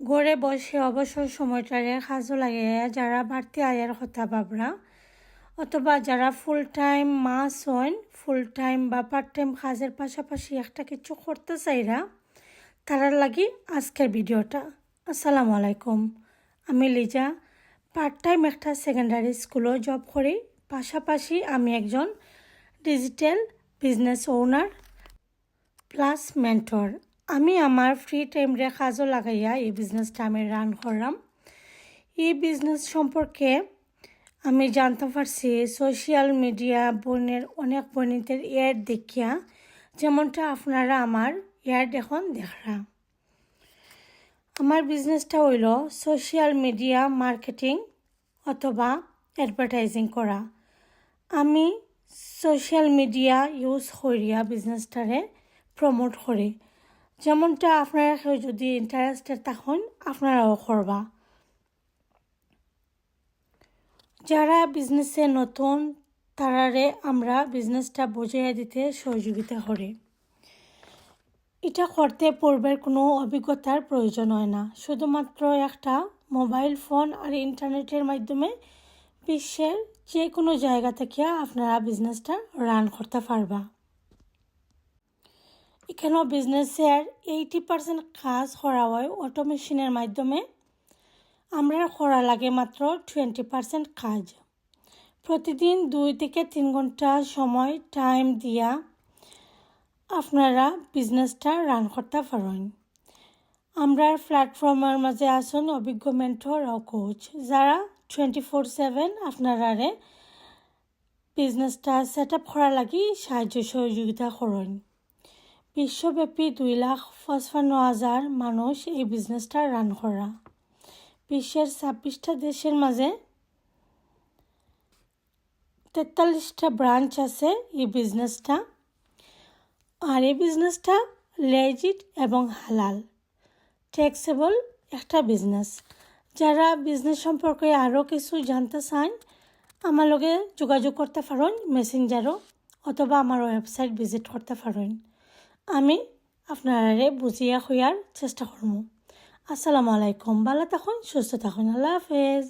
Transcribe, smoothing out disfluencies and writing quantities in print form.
ঘরে বসে অবসর সময়টারে কাজে লাগাইয়া যারা বাড়তি আয়ের কথা ভাবরা অথবা যারা ফুল টাইম মাস হন ফুল টাইম বা পার্ট টাইম কাজের পাশাপাশি একটা কিছু করতে চাইরা তারার লাগি আজকের ভিডিওটা। আসসালামু আলাইকুম, আমি লিজা। পার্ট টাইম একটা সেকেন্ডারি স্কুলও জব করি, পাশাপাশি আমি একজন digital business owner plus mentor. আমি আমার ফ্রি টাইমরে কাজও লাগাইয়া এই বিজনেসটা আমি রান করলাম। এই বিজনেস সম্পর্কে আমি জানতে পারছি সোশ্যাল মিডিয়া অনেক বোনদের অ্যাড দেখিয়া, যেমনটা আপনারা আমার অ্যাড এখন দেখরা। আমার বিজনেসটা হইল সোশ্যাল মিডিয়া মার্কেটিং অথবা অ্যাডভার্টাইজিং করা। আমি সোশ্যাল মিডিয়া ইউজ করিয়া বিজনেসটারে প্রমোট করি। যেমনটা আপনারা কেউ যদি ইন্টারেস্টেড তখন আপনারাও করবা। যারা বিজনেসে নতুন তারারে আমরা বিজনেসটা বুঝিয়ে দিতে সহযোগিতা করি। এটা করতে পূর্বের কোনো অভিজ্ঞতার প্রয়োজন হয় না, শুধুমাত্র একটা মোবাইল ফোন আর ইন্টারনেটের মাধ্যমে বিশ্বের যে কোনো জায়গা থেকে আপনারা বিজনেসটা রান করতে পারবা। এখানেও বিজনেসের 80% কাজ করা হয় অটোমেশনের মাধ্যমে। আমরা করা লাগে মাত্র 20% কাজ। প্রতিদিন 2 থেকে 3 ঘন্টা সময় টাইম দিয়া আপনারা বিজনেসটা রান করতে পারেন। আমরা প্ল্যাটফর্মের মাঝে আসুন অভিজ্ঞ মেন্টর ও কোচ, যারা 24/7 আপনারারে বিজনেসটা সেট আপ করা লাগি সাহায্য সহযোগিতা করেন। বিশ্বব্যাপী 2,55,000 মানুষ এই বিজনেসটা রান করা। বিশ্বের 26টা দেশের মাঝে 43টা ব্রাঞ্চ আছে এই বিজনেসটা। আর এই বিজনেসটা লেজিট এবং হালাল ট্যাক্সেবল একটা বিজনেস। যারা বিজনেস সম্পর্কে আরও কিছু জানতে চান আমার লগে যোগাযোগ করতে পারেন মেসেঞ্জারও, অথবা আমার ওয়েবসাইট ভিজিট করতে পারেন। আমি আপনারে বুঝিয়া হইয়ার চেষ্টা করব। আসসালামু আলাইকুম, ভালো থাকুন, সুস্থ থাকুন, আল্লাহ হাফেজ।